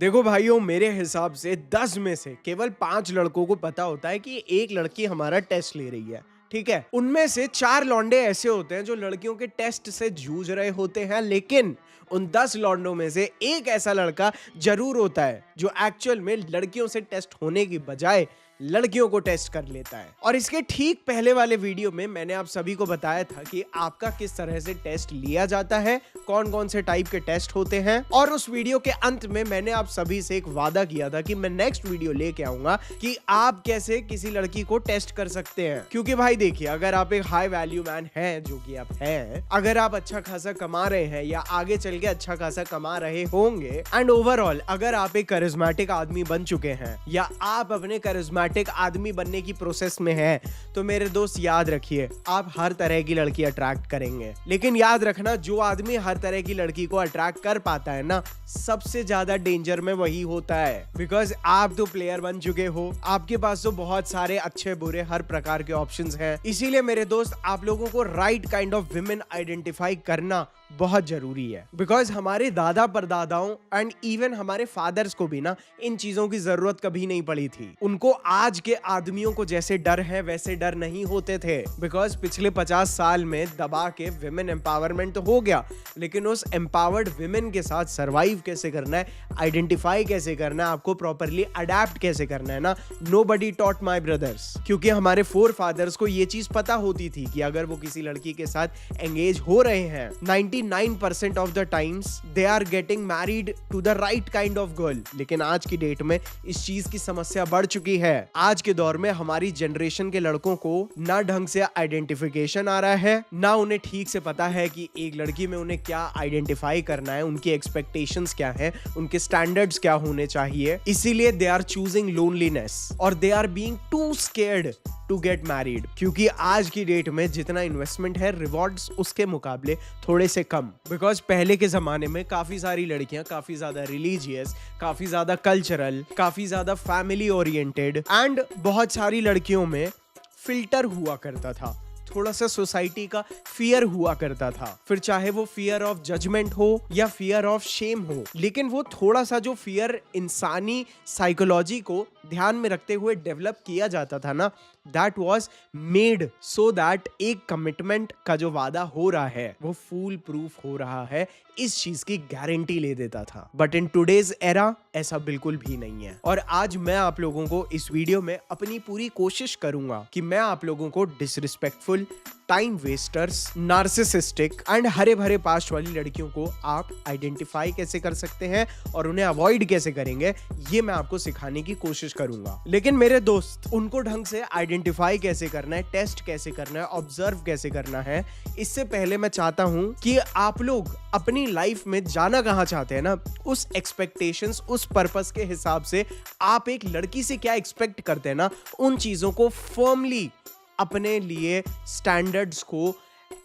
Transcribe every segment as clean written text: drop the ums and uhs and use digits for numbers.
देखो भाइयों, मेरे हिसाब से 10 में से केवल 5 लड़कों को पता होता है कि एक लड़की हमारा टेस्ट ले रही है। ठीक है, उनमें से 4 लौंडे ऐसे होते हैं जो लड़कियों के टेस्ट से जूझ रहे होते हैं, लेकिन उन 10 लौंडों में से एक ऐसा लड़का जरूर होता है जो एक्चुअल में लड़कियों से टेस्ट होने की बजाय लड़कियों को टेस्ट कर लेता है। और इसके ठीक पहले वाले वीडियो में मैंने आप सभी को बताया था कि आपका किस तरह से टेस्ट लिया जाता है, कौन कौन से टाइप के टेस्ट होते हैं। और उस वीडियो के अंत में मैंने आप सभी से एक वादा किया था कि मैं नेक्स्ट वीडियो लेके आऊंगा कि आप कैसे किसी लड़की को टेस्ट कर सकते हैं। क्योंकि भाई देखिए, अगर आप एक हाई वैल्यू मैन हैं, जो कि आप हैं, अगर आप अच्छा खासा कमा रहे हैं या आगे चल के अच्छा खासा कमा रहे होंगे, एंड ओवरऑल अगर आप एक करिश्मेटिक आदमी बन चुके हैं या आप अपने करिश्मेटिक आदमी बनने की प्रोसेस में है, तो मेरे दोस्त याद रखिए, आप हर तरह की लड़की अट्रैक्ट करेंगे। लेकिन याद रखना, जो आदमी हर तरह की लड़की को अट्रैक्ट कर पाता है ना, सबसे ज्यादा डेंजर में वही होता है। बिकॉज आप तो प्लेयर बन चुके हो, आपके पास तो बहुत सारे अच्छे बुरे हर प्रकार के ऑप्शंस हैं। इसीलिए मेरे दोस्त, आप लोगों को right kind of women identify करना बहुत जरूरी है। बिकॉज हमारे दादा परदादाओं एंड इवन हमारे फादर्स को भी ना इन चीजों की जरूरत कभी नहीं पड़ी थी। उनको आज के आदमियों को जैसे डर है वैसे डर नहीं होते थे। बिकॉज पिछले 50 साल में दबा के विमेन एम्पावरमेंट तो हो गया, लेकिन उस एम्पावर्ड विमेन के साथ सर्वाइव कैसे करना है, आइडेंटिफाई कैसे करना है, आपको प्रॉपरली अडेप्ट कैसे करना है ना, नोबडी टॉट माय ब्रदर्स। क्योंकि हमारे फोर फादर्स को ये चीज पता होती थी कि अगर वो किसी लड़की के साथ एंगेज हो रहे हैं, 99% of the times they are getting married to the right kind of girl. लेकिन आज की डेट में इस चीज की समस्या बढ़ चुकी है। आज के दौर में हमारी जनरेशन के लड़कों को ना ढंग से आइडेंटिफिकेशन आ रहा है, ना उन्हें ठीक से पता है कि एक लड़की में उन्हें क्या आइडेंटिफाई करना है, उनकी एक्सपेक्टेशंस क्या है, उनके स्टैंडर्ड्स क्या होने चाहिए। इसीलिए दे आर चूजिंग लोनलीनेस और they are being too scared to get married. क्योंकि आज की डेट में जितना इन्वेस्टमेंट है, रिवॉर्ड्स उसके मुकाबले थोड़े से कम। बिकॉज पहले के जमाने में काफी सारी लड़कियां काफी ज्यादा रिलीजियस, काफी ज्यादा कल्चरल, काफी ज्यादा फैमिली ओरिएंटेड एंड बहुत सारी लड़कियों में फिल्टर हुआ करता था, थोड़ा सा सोसाइटी का फियर हुआ करता था। फिर चाहे वो फियर ऑफ जजमेंट हो या फियर ऑफ शेम हो, लेकिन वो थोड़ा सा जो फियर इंसानी साइकोलॉजी को ध्यान में रखते हुए डेवलप किया जाता था ना, that was made so that एक कमिटमेंट का जो वादा हो रहा है वो फूल प्रूफ हो रहा है, इस चीज की गारंटी ले देता था। बट इन टुडेज एरा ऐसा बिल्कुल भी नहीं है। और आज मैं आप लोगों को इस वीडियो में अपनी पूरी कोशिश करूंगा कि मैं आप लोगों को disrespectful, time wasters, narcissistic and हरे भरे पास्ट वाली लड़कियों को आप आइडेंटिफाई कैसे कर सकते हैं और उन्हें अवॉइड कैसे करेंगे, ये मैं आपको सिखाने की कोशिश करूंगा। लेकिन मेरे दोस्त, उनको ढंग से आइडेंटिफाई कैसे करना है, टेस्ट कैसे करना है, ऑब्जर्व कैसे करना है, इससे पहले मैं चाहता हूं कि आप लोग अपनी लाइफ में जाना कहां चाहते हैं ना, उस एक्सपेक्टेशंस, उस पर्पस के हिसाब से आप एक लड़की से क्या एक्सपेक्ट करते हैं ना, उन चीजों को फर्मली अपने लिए स्टैंडर्ड्स को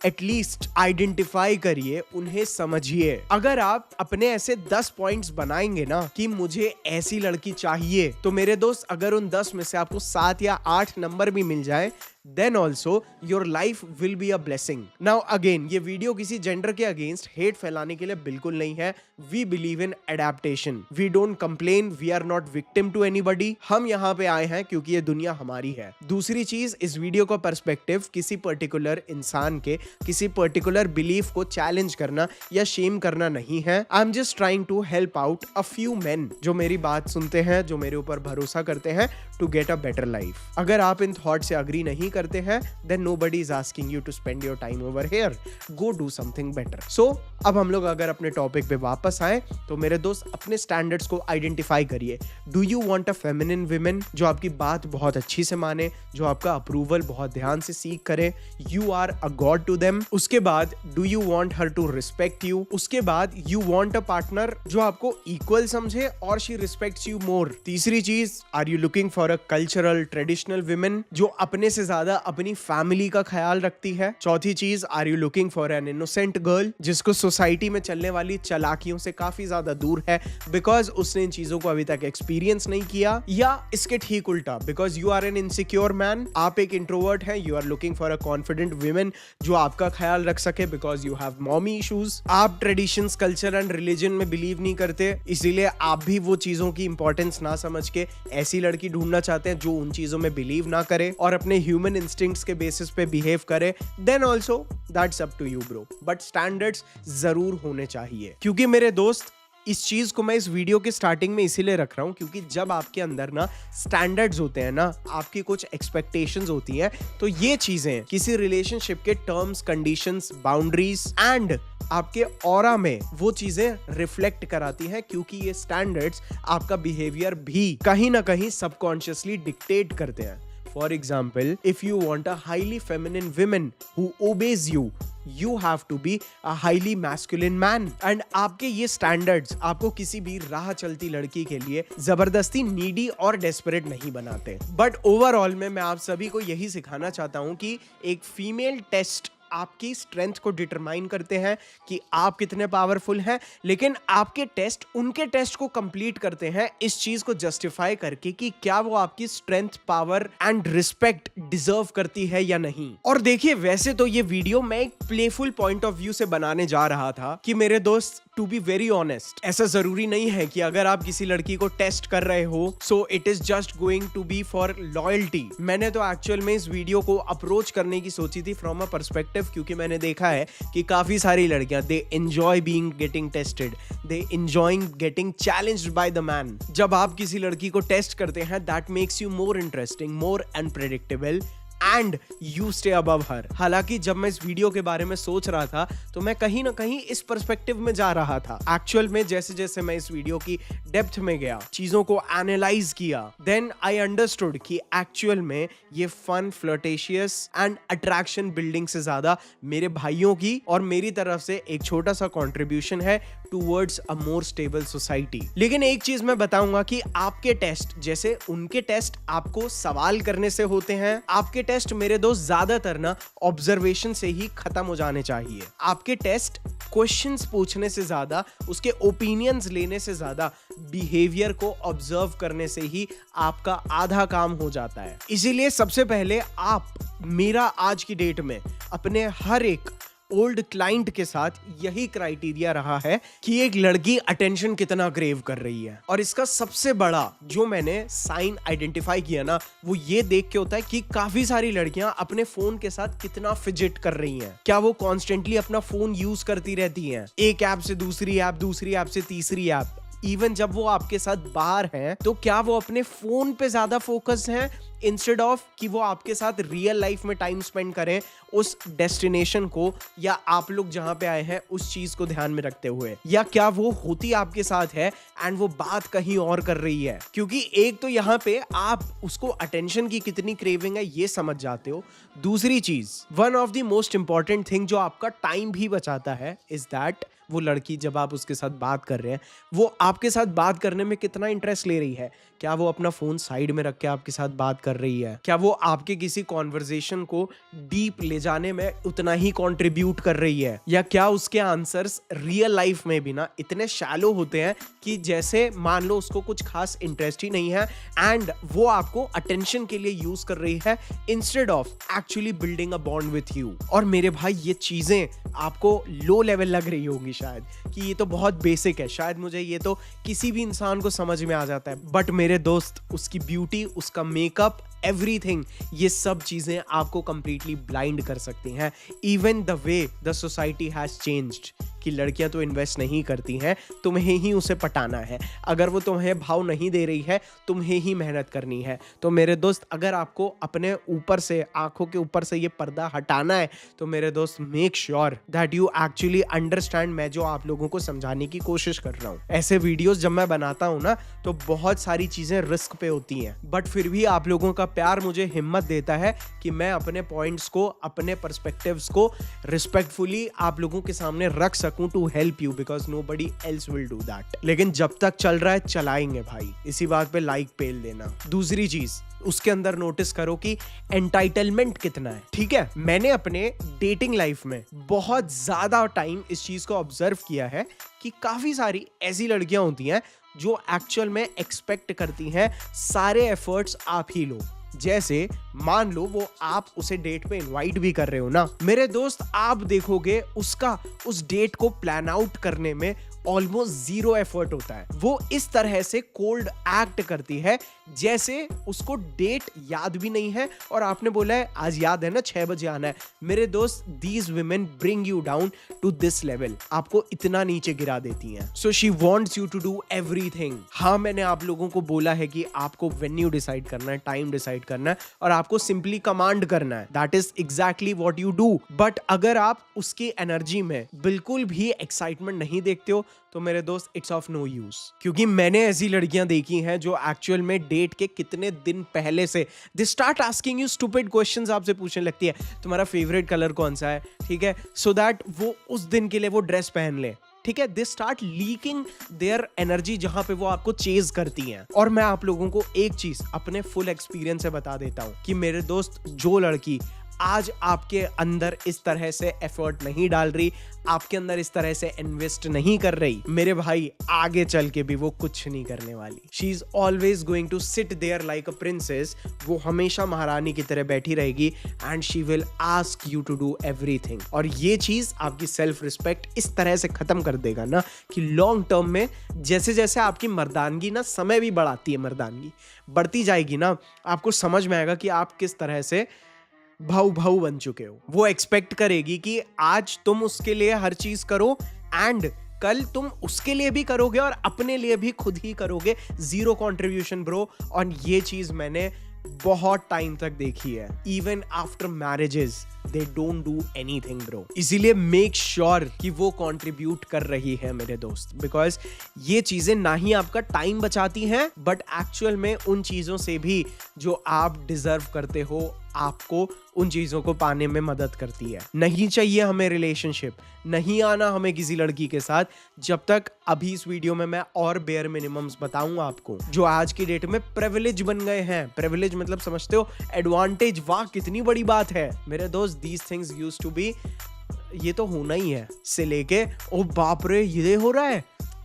एटलीस्ट आइडेंटिफाई करिए, उन्हें समझिए। अगर आप अपने ऐसे 10 पॉइंट्स बनाएंगे ना कि मुझे ऐसी लड़की चाहिए, तो मेरे दोस्त, अगर उन 10 में से आपको 7 या 8 नंबर भी मिल जाए, then also your life will be a blessing. Now again, ये वीडियो किसी जेंडर के अगेंस्ट हेट फैलाने के लिए बिल्कुल नहीं है। We believe in adaptation. We don't complain. We are not victim to anybody. हम यहाँ पे आए हैं क्योंकि ये दुनिया हमारी है। दूसरी चीज, इस वीडियो का पर्सपेक्टिव किसी पर्टिकुलर इंसान के, किसी पर्टिकुलर बिलीफ को चैलेंज करना या शेम करना नहीं है। I am just trying to help out a few men जो मेरी बात सुनते हैं, जो मेरे ऊपर भरोसा करते हैं to get a better life. अगर आप इन थॉट से अग्री नहीं करते हैं, then nobody is asking you to spend your time over here. Go do something better. So, अब हम लोग अगर अपने टॉपिक पे वापस आए, तो मेरे दोस्त, अपने स्टैंडर्ड्स को आइडेंटिफाई करिए। Do you want a feminine woman जो आपकी बात बहुत अच्छी से माने, जो आपका अप्रूवल बहुत ध्यान से सीख करे? You are a god to them. उसके बाद do you want her to respect you? उसके बाद you want a partner जो आपको equal समझे और she respects you more. तीसरी चीज, are you looking for a cultural, traditional women जो अपने से ज्यादा ज्यादा अपनी फैमिली का ख्याल रखती है। चौथी चीज, are you looking for an innocent girl, जिसको सोसाइटी में चलने वाली चालाकियों से काफी ज्यादा दूर है बिकॉज उसने इन चीजों को अभी तक एक्सपीरियंस नहीं किया। या इसके ठीक उल्टा, because you are an insecure man, आप एक इंट्रोवर्ट हैं, you are looking for a confident woman जो आपका ख्याल रख सके because you have mommy issues. आप ट्रेडिशंस, कल्चर एंड रिलीजन में बिलीव नहीं करते, इसीलिए आप भी वो चीजों की इंपॉर्टेंस ना समझ के ऐसी लड़की ढूंढना चाहते हैं जो उन चीजों में बिलीव ना करे और अपने ह्यूमन इंस्टिंक्ट्स के बेसिस पे बिहेव करे। Then also that's up to you bro, but standards जरूर होने चाहिए। क्योंकि मेरे दोस्त, इस चीज को मैं इस वीडियो के स्टार्टिंग में इसीलिए रख रहा हूं क्योंकि जब आपके अंदर ना स्टैंडर्ड्स होते हैं ना, आपकी कुछ एक्सपेक्टेशंस होती हैं, तो ये चीजें किसी रिलेशनशिप के टर्म्स, कंडीशंस, बाउंड्रीज एंड आपके ऑरा में वो चीजें रिफ्लेक्ट कराती हैं, क्योंकि ये स्टैंडर्ड्स आपका बिहेवियर भी कहीं ना कहीं सबकॉन्शियसली डिक्टेट करते हैं। For example, if you want a highly feminine woman who obeys you, you have to be a highly masculine man. And आपके ये standards आपको किसी भी राह चलती लड़की के लिए जबरदस्ती नीडी और डेस्परेट नहीं बनाते। बट ओवरऑल में मैं आप सभी को यही सिखाना चाहता हूँ कि एक फीमेल टेस्ट आपकी स्ट्रेंथ को डिटरमाइन करते हैं कि आप कितने पावरफुल हैं, लेकिन आपके टेस्ट उनके टेस्ट को कंप्लीट करते हैं इस चीज को जस्टिफाई करके कि क्या वो आपकी strength, power and respect deserve करती है या नहीं। और देखिए, वैसे तो ये वीडियो मैं एक प्लेफुल पॉइंट ऑफ व्यू से बनाने जा रहा था कि मेरे दोस्त, टू बी वेरी ऑनेस्ट, ऐसा जरूरी नहीं है कि अगर आप किसी लड़की को टेस्ट कर रहे हो so it is just going to be for loyalty. मैंने तो एक्चुअल में इस वीडियो को अप्रोच करने की सोची थी फ्रॉम अ पर्सपेक्टिव, क्योंकि मैंने देखा है कि काफी सारी लड़कियां they enjoy being getting tested, they enjoying getting challenged by the man. जब आप किसी लड़की को टेस्ट करते हैं, that makes you more interesting, more unpredictable and you stay above हर। हालांकि जब मैं इस वीडियो के बारे में सोच रहा था तो मैं कहीं ना कहीं इस पर्सपेक्टिव में जा रहा था। एक्चुअल में जैसे जैसे मैं इस वीडियो की डेप्थ में गया, चीजों को एनालाइज किया, देन आई अंडरस्टूड कि एक्चुअल में ये fun, flirtatious and attraction building से ज्यादा मेरे भाइयों की और मेरी तरफ से एक छोटा सा कॉन्ट्रीब्यूशन है towards a more stable society. लेकिन एक चीज मैं बताऊंगा कि आपके टेस्ट जैसे उनके टेस्ट आपको सवाल करने से होते हैं, आपके टेस्ट मेरे दोस्त ज्यादातर ना ऑब्जर्वेशन से ही खत्म हो जाने चाहिए। आपके टेस्ट क्वेश्चंस पूछने से ज्यादा, उसके ओपिनियंस लेने से ज्यादा बिहेवियर को ऑब्जर्व करने से ही आपका आधा काम हो जाता है। इसीलिए सबसे पहले आप, मेरा आज की डेट में अपने हर एक ओल्ड क्लाइंट के साथ यही क्राइटेरिया रहा है कि एक लड़की अटेंशन कितना क्रेव कर रही है। और इसका सबसे बड़ा जो मैंने साइन आइडेंटिफाई किया ना, वो ये देख के होता है कि काफी सारी लड़कियां अपने फोन के साथ कितना फिजिट कर रही हैं। क्या वो कॉन्स्टेंटली अपना फोन यूज करती रहती हैं, एक ऐप से दूसरी ऐप, दूसरी ऐप से तीसरी ऐप। इवन जब वो आपके साथ बाहर हैं तो क्या वो अपने फोन पे ज्यादा फोकस हैं इंस्टेड ऑफ कि वो आपके साथ रियल लाइफ में टाइम स्पेंड करें उस डेस्टिनेशन को या आप लोग जहां पे आए हैं उस चीज को ध्यान में रखते हुए। या क्या वो होती आपके साथ है एंड वो बात कहीं और कर रही है। क्योंकि एक तो यहाँ पे आप उसको अटेंशन की कितनी क्रेविंग है ये समझ जाते हो। दूसरी चीज, one of the most important thing जो आपका टाइम भी बचाता है इज दैट वो लड़की जब आप उसके साथ बात कर रहे हैं, वो आपके साथ बात करने में कितना इंटरेस्ट ले रही है। क्या वो अपना फोन साइड में रख के आपके साथ बात कर रही है? क्या वो आपके किसी कॉन्वर्सेशन को डीप ले जाने में उतना ही कंट्रीब्यूट कर रही है? या क्या उसके आंसर्स रियल लाइफ में भी ना इतने शैलो होते हैं कि जैसे मान लो उसको कुछ खास इंटरेस्ट ही नहीं है एंड वो आपको अटेंशन के लिए यूज कर रही है instead of actually building a bond with you. और मेरे भाई, ये चीजें आपको लो लेवल लग रही होगी शायद कि ये तो बहुत बेसिक है, शायद मुझे ये तो किसी भी इंसान को समझ में आ जाता है, बट मेरे दोस्त, उसकी ब्यूटी, उसका मेकअप, एवरीथिंग, ये सब चीजें आपको कंप्लीटली ब्लाइंड कर सकती हैं। Even the way the society has changed कि लड़कियां तो इन्वेस्ट नहीं करती हैं, तुम्हें ही उसे पटाना है। अगर वो तुम्हें भाव नहीं दे रही है, तुम्हें ही मेहनत करनी है। तो मेरे दोस्त, अगर आपको अपने ऊपर से, आंखों के ऊपर से ये पर्दा हटाना है तो मेरे दोस्त, make sure that you actually understand मैं जो आप लोगों को समझाने की कोशिश कर रहा हूँ। ऐसे वीडियोस जब मैं बनाता हूँ ना तो बहुत सारी चीजें रिस्क पे होती हैं, बट फिर भी आप लोगों का प्यार मुझे हिम्मत देता है कि मैं अपने पॉइंट्स को, अपने पर्सपेक्टिव्स को रिस्पेक्टफुली आप लोगों के सामने रख सकूं सकूं to help you, because nobody else will do that. लेकिन जब तक चल रहा है चलाएंगे भाई, इसी बात पे लाइक पेल देना। दूसरी चीज उसके अंदर नोटिस करो कि एंटाइटलमेंट कितना है। ठीक है, मैंने अपने डेटिंग लाइफ में बहुत ज्यादा टाइम इस चीज को ऑब्जर्व किया है कि काफी सारी ऐसी लड़कियां होती हैं जो एक्चुअल में एक्सपेक्ट करती हैं सारे एफर्ट्स आप ही लो। जैसे मान लो वो आप उसे डेट पे इनवाइट भी कर रहे हो ना, मेरे दोस्त, आप देखोगे उसका उस डेट को प्लान आउट करने में ऑलमोस्ट 0 एफर्ट होता है। वो इस तरह से कोल्ड एक्ट करती है जैसे उसको डेट याद भी नहीं है और आपने बोला है आज याद है ना 6 बजे आना है। मेरे दोस्त, these women bring you down to this level, आपको इतना नीचे गिरा देती हैं। So she wants you to do everything. हाँ, मैंने आप लोगों को बोला है कि आपको वेन्यू डिसाइड करना है, टाइम डिसाइड करना है और आपको सिंपली कमांड करना है। That is exactly what you do. But अगर आप उसकी एनर्जी में बिल्कुल भी एक्साइटमेंट नहीं देखते हो तो मेरे दोस्त, इट्स ऑफ नो यूज। क्योंकि मैंने ऐसी लड़कियां देखी हैं जो एक्चुअल में डेट के कितने दिन पहले से they start asking you stupid questions, आपसे पूछने लगती है तुम्हारा फेवरेट कलर कौन सा है, ठीक है, सो दैट वो उस दिन के लिए वो ड्रेस पहन ले। ठीक है, they start leaking their energy जहां पे वो आपको चेज करती हैं। और मैं आप लोगों को एक चीज अपने फुल एक्सपीरियंस से बता देता हूं कि मेरे दोस्त, जो लड़की आज आपके अंदर इस तरह से एफर्ट नहीं डाल रही, आपके अंदर इस तरह से इन्वेस्ट नहीं कर रही, मेरे भाई, आगे चल के भी वो कुछ नहीं करने वाली। She is always going to sit there like a princess. वो हमेशा महारानी की तरह बैठी रहेगी and she will ask you to do everything. और ये चीज आपकी सेल्फ रिस्पेक्ट इस तरह से खत्म कर देगा ना कि लॉन्ग टर्म में जैसे जैसे आपकी मर्दानगी ना समय भी बढ़ाती है, मर्दानगी बढ़ती जाएगी ना, आपको समझ में आएगा कि आप किस तरह से भाऊ बन चुके हो। वो एक्सपेक्ट करेगी कि आज तुम उसके लिए हर चीज करो एंड कल तुम उसके लिए भी करोगे और अपने लिए भी खुद ही करोगे। 0 कंट्रीब्यूशन ब्रो। और ये चीज मैंने बहुत टाइम तक देखी है। Even after marriages they don't do anything bro. इसीलिए मेक श्योर कि वो कंट्रीब्यूट कर रही है मेरे दोस्त, बिकॉज ये चीजें ना ही आपका टाइम बचाती हैं बट एक्चुअल में उन चीजों से भी जो आप डिजर्व करते हो, आपको उन चीजों को पाने में मदद करती है। नहीं चाहिए हमें रिलेशनशिप, नहीं आना हमें किसी लड़की के साथ जब तक अभी इस वीडियो में मैं और बेयर मिनिमम्स बताऊंगा आपको जो आज की डेट में प्रिविलेज बन गए हैं। प्रिविलेज मतलब समझते हो, एडवांटेज। वाह, कितनी बड़ी बात है मेरे दोस्त। These things used to be, ये तो होना ही है, से लेके ओ बाप रे ये हो रहा है,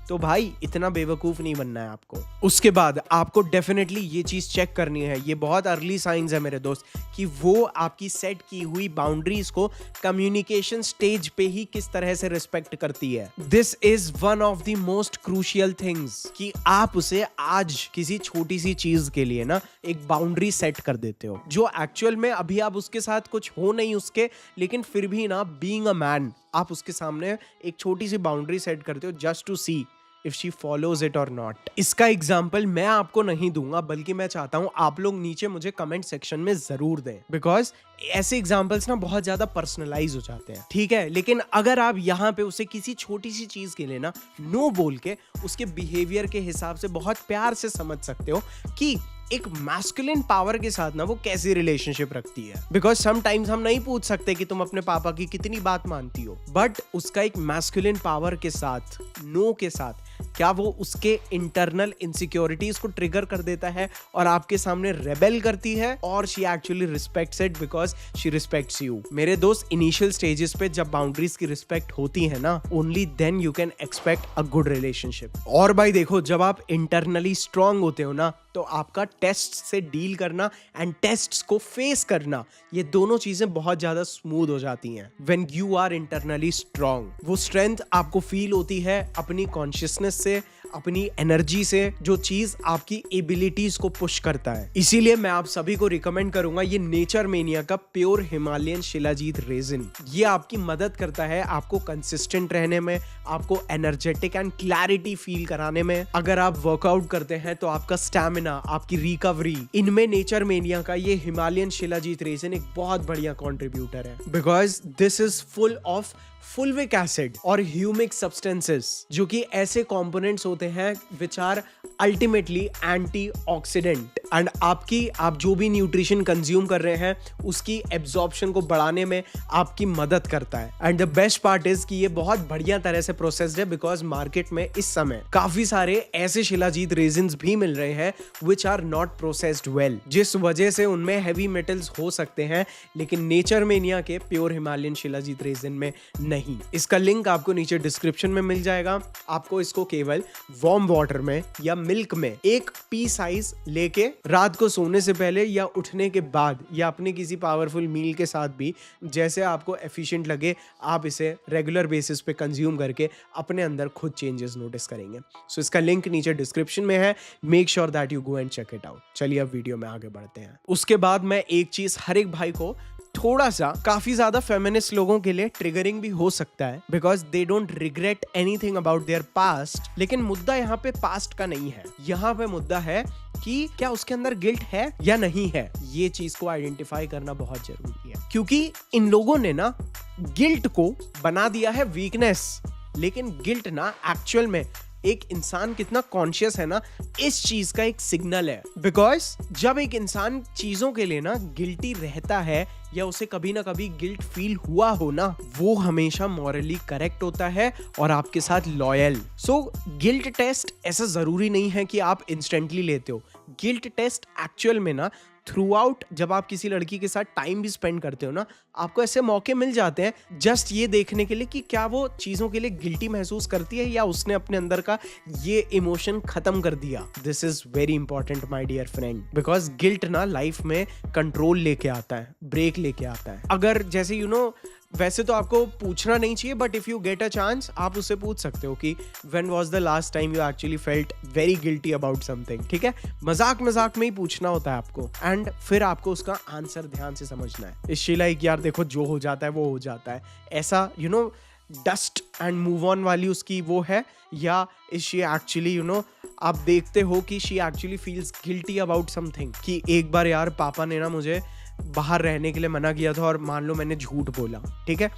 तो भाई इतना बेवकूफ नहीं बनना है आपको। उसके बाद आपको डेफिनेटली ये चीज चेक करनी है, ये बहुत अर्ली साइंस है मेरे दोस्त, कि वो आपकी सेट की हुई बाउंड्रीज को कम्युनिकेशन स्टेज पे ही किस तरह से रिस्पेक्ट करती है। This is one of the most crucial things कि आप उसे आज किसी छोटी सी चीज के लिए ना एक बाउंड्री सेट कर देते हो जो एक्चुअल में अभी आप उसके साथ कुछ हो नहीं उसके, लेकिन फिर भी ना बीइंग अ मैन आप उसके सामने एक छोटी सी बाउंड्री सेट करते हो just to see if she follows it or not। इसका एग्जाम्पल मैं आपको नहीं दूंगा, बल्कि मैं चाहता हूं आप लोग नीचे मुझे कमेंट सेक्शन में जरूर दें, बिकॉज ऐसे एग्जाम्पल्स ना बहुत ज्यादा पर्सनलाइज हो जाते हैं। ठीक है, लेकिन अगर आप यहाँ पे उसे किसी छोटी सी चीज के लिए ना नो बोल के उसके बिहेवियर के हिसाब से बहुत प्यार से समझ सकते हो कि एक मैस्कुलिन पावर के साथ ना वो कैसी रिलेशनशिप रखती है। बिकॉज समटाइम्स हम नहीं पूछ सकते कि तुम अपने पापा की कितनी बात मानती हो, बट उसका एक मैस्कुलिन पावर के साथ, नो के साथ, क्या वो उसके इंटरनल इनसिक्योरिटीज को ट्रिगर कर देता है और आपके सामने रेबेल करती है, और she actually respects it because she respects you. मेरे दोस्त, इनिशियल स्टेजेस पे जब बाउंड्रीज की रिस्पेक्ट होती है ना, only then you can expect a good relationship. और भाई देखो, जब आप इंटरनली स्ट्रांग होते हो ना, तो आपका टेस्ट से डील करना एंड टेस्ट्स को फेस करना, ये दोनों चीजें बहुत ज्यादा स्मूथ हो जाती हैं when you are internally strong. वो स्ट्रेंथ आपको फील होती है अपनी कॉन्शियसनेस से, अपनी एनर्जी से, जो चीज आपकी एबिलिटीज को पुश करता है। इसीलिए मैं आप सभी को रिकमेंड करूंगा ये नेचर मेनिया का प्योर हिमालयन शिलाजीत रेजिन। ये आपकी मदद करता है आपको कंसिस्टेंट रहने में, आपको एनर्जेटिक एंड क्लैरिटी फील कराने में। अगर आप वर्कआउट करते हैं तो आपका स्टैमिना, आपकी रिकवरी, इनमें नेचर मेनिया का ये हिमालयन शिलाजीत रेजिन एक बहुत बढ़िया कॉन्ट्रीब्यूटर है, because this is full of fulvic acid और ह्यूमिक सब्सटेंसेस, जो कि ऐसे कंपोनेंट्स होते हैं which are ultimately antioxidant. And आप जो भी न्यूट्रिशन कंज्यूम कर रहे हैं उसकी एब्जॉर्प्शन को बढ़ाने में आपकी मदद करता है। And the best part is कि ये बहुत बढ़िया तरह से प्रोसेस्ड है, बिकॉज मार्केट में इस समय काफी सारे ऐसे शिलाजीत रेजिन्स भी मिल रहे हैं which are not processed well, जिस वजह से उनमें हैवी मेटल्स हो सकते हैं, लेकिन नेचर मेनिया के प्योर हिमालयन शिलाजीत रेजिन में नहीं। इसका लिंक आपको नीचे डिस्क्रिप्शन में मिल जाएगा। आपको इसको केवल वार्म वाटर में या मिल्क में एक पी साइज लेके रात को सोने से पहले या उठने के बाद या अपने किसी पावरफुल मील के साथ भी जैसे आपको एफिशिएंट लगे आप इसे रेगुलर बेसिस पे कंज्यूम करके अपने अंदर खुद चेंजेस नोटिस करेंगे। सो इसका लिंक नीचे डिस्क्रिप्शन में है, make sure that you go and check it out. चलिए अब वीडियो में आगे बढ़ते हैं। उसके बाद मैं एक चीज हर एक भाई को थोड़ा सा काफी ज्यादा फेमिनिस्ट लोगों के लिए ट्रिगरिंग भी हो सकता है, because they don't regret anything about their past, लेकिन मुद्दा यहाँ पे पास्ट का नहीं है, यहाँ पे मुद्दा है कि क्या उसके अंदर गिल्ट है या नहीं है। ये चीज को आइडेंटिफाई करना बहुत जरूरी है, क्योंकि इन लोगों ने ना गिल्ट को बना दिया है वीकनेस, लेकिन गिल्ट ना एक्चुअल में एक इंसान कितना कॉन्शियस है ना, इस चीज का एक सिग्नल है। बिकॉज जब एक इंसान चीजों के लिए ना गिल्टी रहता है या उसे कभी ना कभी गिल्ट फील हुआ हो ना, वो हमेशा मॉरली करेक्ट होता है और आपके साथ लॉयल। सो गिल्ट टेस्ट ऐसा जरूरी नहीं है कि आप इंस्टेंटली लेते हो। गिल्ट टेस्ट एक्चुअल में ना थ्रू आउट जब आप किसी लड़की के साथ टाइम भी स्पेंड करते हो ना, आपको ऐसे मौके मिल जाते हैं जस्ट ये देखने के लिए कि क्या वो चीजों के लिए गिल्टी महसूस करती है या उसने अपने अंदर का ये इमोशन खत्म कर दिया। This is very important my dear friend, because guilt ना लाइफ में कंट्रोल लेके आता है, ब्रेक लेके आता है। अगर जैसे यू नो वैसे तो आपको पूछना नहीं चाहिए, but if you get a chance आप उससे पूछ सकते हो कि when was the last time you actually felt very guilty about something. ठीक है, मजाक मजाक में ही पूछना होता है आपको, एंड फिर आपको उसका आंसर ध्यान से समझना है। इस लाइक यार देखो जो हो जाता है वो हो जाता है, ऐसा you know dust and move on वाली उसकी वो है, या is she actually you know आप देखते हो कि she actually feels guilty about something, कि एक बार यार पापा ने ना मुझे बाहर रहने के लिए मना किया था और मान लो मैंने झूठ बोला। ठीक है,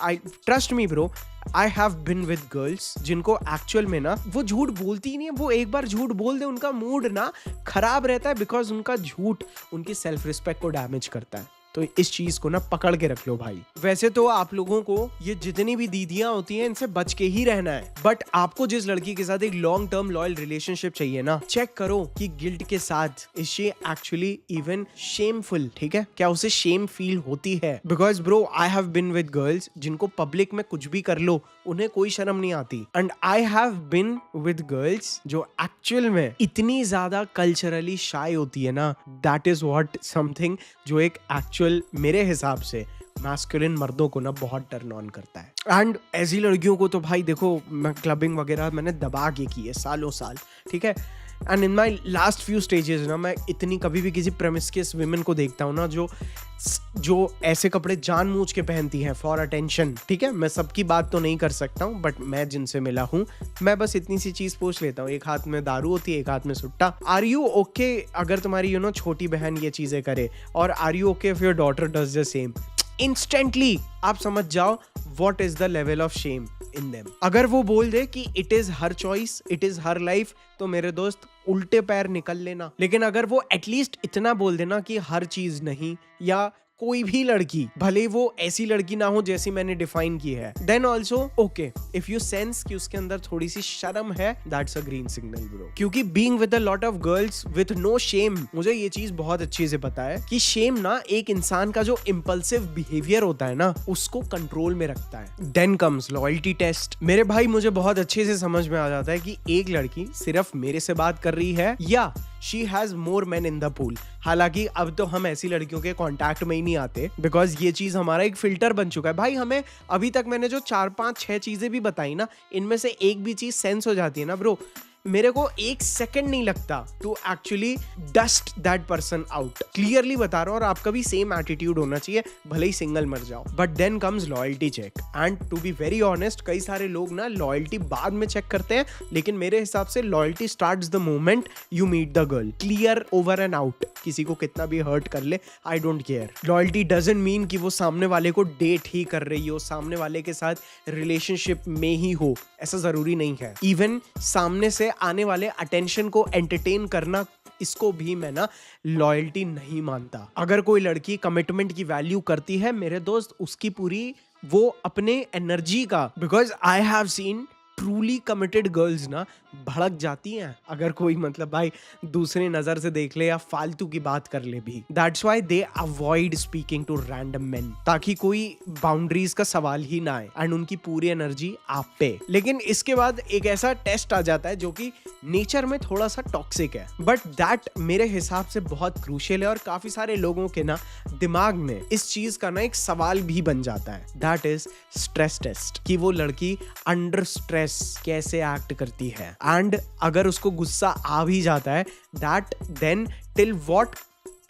I trust me bro, I have been with girls जिनको एक्चुअल में ना वो झूठ बोलती ही नहीं है, वो एक बार झूठ बोल दे उनका मूड ना खराब रहता है, बिकॉज उनका झूठ उनकी सेल्फ रिस्पेक्ट को डैमेज करता है। तो इस चीज को ना पकड़ के रख लो भाई। वैसे तो आप लोगों को ये जितनी भी दीदियां होती हैं इनसे बच के ही रहना है, बट आपको जिस लड़की के साथ एक लॉन्ग टर्म लॉयल रिलेशनशिप चाहिए ना, चेक करो कि गिल्ट के साथ is she actually even shameful. ठीक है, क्या उसे शेम फील होती है? Because bro I have been with girls जिनको पब्लिक में कुछ भी कर लो उन्हें कोई शर्म नहीं आती, and I have been with girls जो एक्चुअल में इतनी ज्यादा कल्चरली शाय होती है ना, दैट इज व्हाट समथिंग जो एक एक्चुअल मेरे हिसाब से मैस्कुलिन मर्दों को ना बहुत टर्न ऑन करता है। एंड ऐसी लड़कियों को तो भाई देखो, मैं क्लबिंग वगैरह मैंने दबा के की है सालों साल। ठीक है, and in my last few stages ना मैं इतनी कभी भी किसी प्रेमिस्कियस विमेन को देखता हूँ ना जो ऐसे कपड़े जानबूझ के पहनती हैं फॉर अटेंशन। ठीक है, मैं सबकी बात तो नहीं कर सकता हूँ, बट मैं जिनसे मिला हूँ मैं बस इतनी सी चीज पूछ लेता हूँ, एक हाथ में दारू होती है एक हाथ में सुट्टा, आर यू ओके अगर तुम्हारी यू नो छोटी बहन ये चीजें करे, और are you okay if your daughter does the same. Instantly आप समझ जाओ what is the level of shame in them. अगर वो बोल दे कि it is her choice, it is her life, तो मेरे दोस्त उल्टे पैर निकल लेना। लेकिन अगर वो एटलीस्ट इतना बोल देना कि हर चीज नहीं, या कोई भी लड़की भले वो ऐसी लड़की ना हो जैसी मैंने डिफाइन की है, then also okay, if you sense कि उसके अंदर थोड़ी सी शर्म है, that's a green signal bro. क्योंकि being with a lot of girls with no shame, मुझे ये चीज बहुत अच्छे से पता है कि शेम ना एक इंसान का जो इम्पल्सिव बिहेवियर होता है ना उसको कंट्रोल में रखता है। Then comes loyalty test. मेरे भाई मुझे बहुत अच्छे से समझ में आ जाता है कि एक लड़की सिर्फ मेरे से बात कर रही है या she has more man in the pool. हालांकि अब तो हम ऐसी लड़कियों के कांटेक्ट में ही नहीं आते, बिकॉज ये चीज हमारा एक फिल्टर बन चुका है भाई। हमें अभी तक मैंने जो 4 5 6 चीजें भी बताई ना, इनमें से एक भी चीज सेंस हो जाती है ना ब्रो, मेरे को 1 सेकंड नहीं लगता to actually dust that person out. Clearly बता रहा हूं, और आपका भी सेम एटीट्यूड होना चाहिए, भले ही सिंगल मर जाओ। But then comes loyalty check, and to be very honest कई सारे लोग ना लॉयल्टी बाद में चेक करते हैं, लेकिन मेरे हिसाब से loyalty starts the moment you meet the girl. Clear over and out, किसी को कितना भी हर्ट कर ले, I don't care. Loyalty doesn't mean कि वो सामने वाले को डेट ही कर रही हो, सामने वाले के साथ रिलेशनशिप में ही हो, ऐसा जरूरी नहीं है। इवन सामने से आने वाले अटेंशन को एंटरटेन करना इसको भी मैं ना लॉयल्टी नहीं मानता। अगर कोई लड़की कमिटमेंट की वैल्यू करती है मेरे दोस्त, उसकी पूरी वो अपने एनर्जी का, because I have seen truly committed girls ना भड़क जाती हैं अगर कोई मतलब भाई दूसरी नजर से देख ले या फालतू की बात कर ले भी। That's why they avoid speaking to random men, ताकि कोई बाउंड्रीज का सवाल ही ना आए एंड उनकी पूरी एनर्जी आप पे। लेकिन इसके बाद एक ऐसा टेस्ट आ जाता है जो कि नेचर में थोड़ा सा टॉक्सिक है, बट दैट मेरे हिसाब से बहुत क्रूशियल है और काफी सारे लोगों के ना दिमाग में इस चीज का ना एक सवाल भी बन जाता है। दैट इज स्ट्रेस टेस्ट, कि वो लड़की अंडर स्ट्रेस कैसे एक्ट करती है, एंड अगर उसको गुस्सा आ भी जाता है that then till what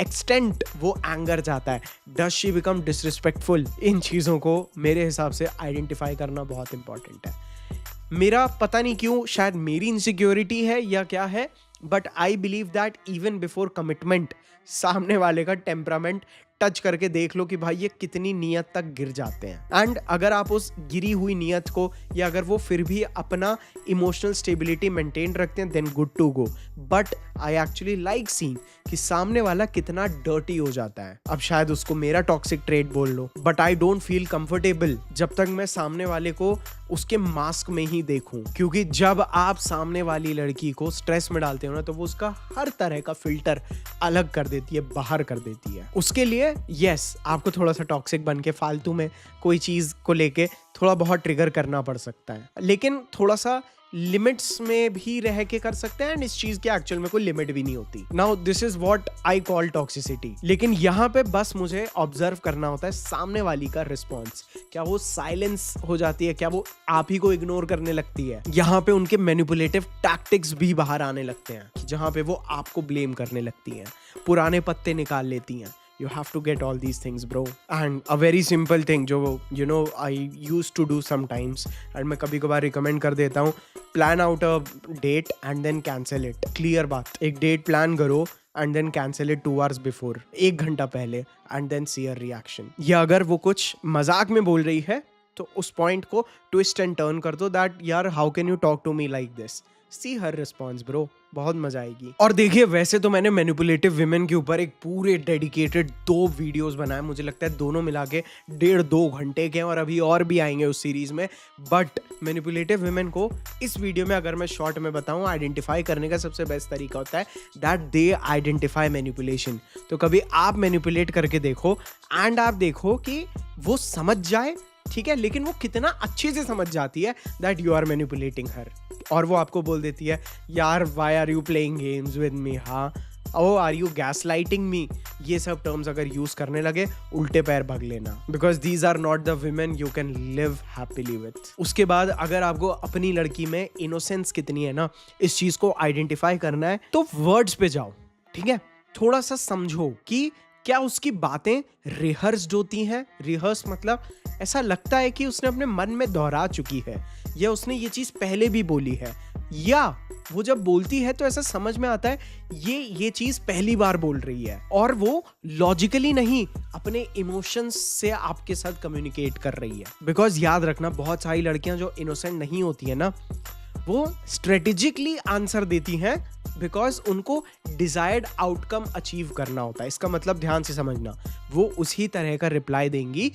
extent वो एंगर जाता है, डज शी बिकम डिसरिस्पेक्टफुल। इन चीजों को मेरे हिसाब से आइडेंटिफाई करना बहुत इंपॉर्टेंट है। मेरा पता नहीं क्यों, शायद मेरी इनसिक्योरिटी है या क्या है, but I believe that even before commitment सामने वाले का टेम्परामेंट टच करके देख लो कि भाई ये कितनी नियत तक गिर जाते हैं। एंड अगर आप उस गिरी हुई नियत को, या अगर वो फिर भी अपना इमोशनल स्टेबिलिटी मेंटेन रखते हैं, then good to go. But I actually like scene कि सामने वाला कितना डर्टी हो जाता है। अब शायद उसको मेरा टॉक्सिक ट्रेट बोल लो, but I don't feel comfortable जब तक मैं सामने वाले को उसके मास्क में ही देखूं, क्योंकि जब आप सामने वाली लड़की को स्ट्रेस में डालते हो ना तो वो उसका हर तरह का फिल्टर अलग कर देती है, बाहर कर देती है। उसके लिए यस आपको थोड़ा सा टॉक्सिक बन के फालतू में कोई चीज को लेके थोड़ा बहुत ट्रिगर करना पड़ सकता है, लेकिन थोड़ा सा लिमिट्स में भी रह के कर सकते हैं। एंड इस चीज के एक्चुअल में कोई लिमिट भी नहीं होती। Now this is what I call toxicity. लेकिन यहाँ पे बस मुझे ऑब्जर्व करना होता है सामने वाली का रिस्पॉन्स। क्या वो साइलेंस हो जाती है, क्या वो आप ही को इग्नोर करने लगती है। यहाँ पे उनके मैनिपुलेटिव टैक्टिक्स भी बाहर आने लगते हैं, जहाँ पे वो आपको ब्लेम करने लगती हैं, पुराने पत्ते निकाल लेती हैं। You have to get all these things, bro. And a very simple thing जो you know I used to do sometimes, and मैं कभी कभार रिकमेंड कर देता हूँ, plan out a date and then cancel it. Clear बात, एक date plan करो and then cancel it 2 hours before, 1 घंटा पहले, and then see her reaction. या अगर वो कुछ मजाक में बोल रही है तो उस पॉइंट को ट्विस्ट एंड टर्न कर दो, दैट यार how can you talk to me like this, see her response bro, बहुत मजा आएगी। और देखिए वैसे तो मैंने मैनिपुलेटिव विमेन के ऊपर एक पूरे डेडिकेटेड 2 वीडियोस बनाए, मुझे लगता है दोनों मिला के 1.5-2 घंटे के, और अभी और भी आएंगे उस सीरीज में। बट मैनिपुलेटिव विमेन को इस वीडियो में अगर मैं शॉर्ट में बताऊं, आइडेंटिफाई करने का सबसे बेस्ट तरीका होता है दैट दे आइडेंटिफाई मैनिपुलेशन। तो कभी आप मैनिपुलेट करके देखो एंड आप देखो कि वो समझ जाए, ठीक है, लेकिन वो कितना अच्छे से समझ जाती है that you are manipulating her, और वो आपको बोल देती है यार why are you playing games with me, हाँ oh are you gaslighting me. ये सब टर्म्स अगर यूज करने लगे उल्टे पैर भाग लेना, because these are not the women you can live happily with. उसके बाद अगर आपको अपनी लड़की में इनोसेंस कितनी है ना, इस चीज को आइडेंटिफाई करना है, तो वर्ड्स पे जाओ, ठीक है, थोड़ा सा समझो कि क्या उसकी बातें रिहर्स्ड होती हैं। रिहर्स मतलब ऐसा लगता है कि उसने अपने मन में दोहरा चुकी है, या उसने ये चीज पहले भी बोली है, या वो जब बोलती है तो ऐसा समझ में आता है ये चीज पहली बार बोल रही है, और वो लॉजिकली नहीं अपने इमोशंस से आपके साथ कम्युनिकेट कर रही है। बिकॉज याद रखना, बहुत सारी लड़कियां जो इनोसेंट नहीं होती है ना, वो स्ट्रेटेजिकली आंसर देती हैं बिकॉज उनको डिजायर्ड आउटकम अचीव करना होता है। इसका मतलब ध्यान से समझना, वो उसी तरह का रिप्लाई देंगी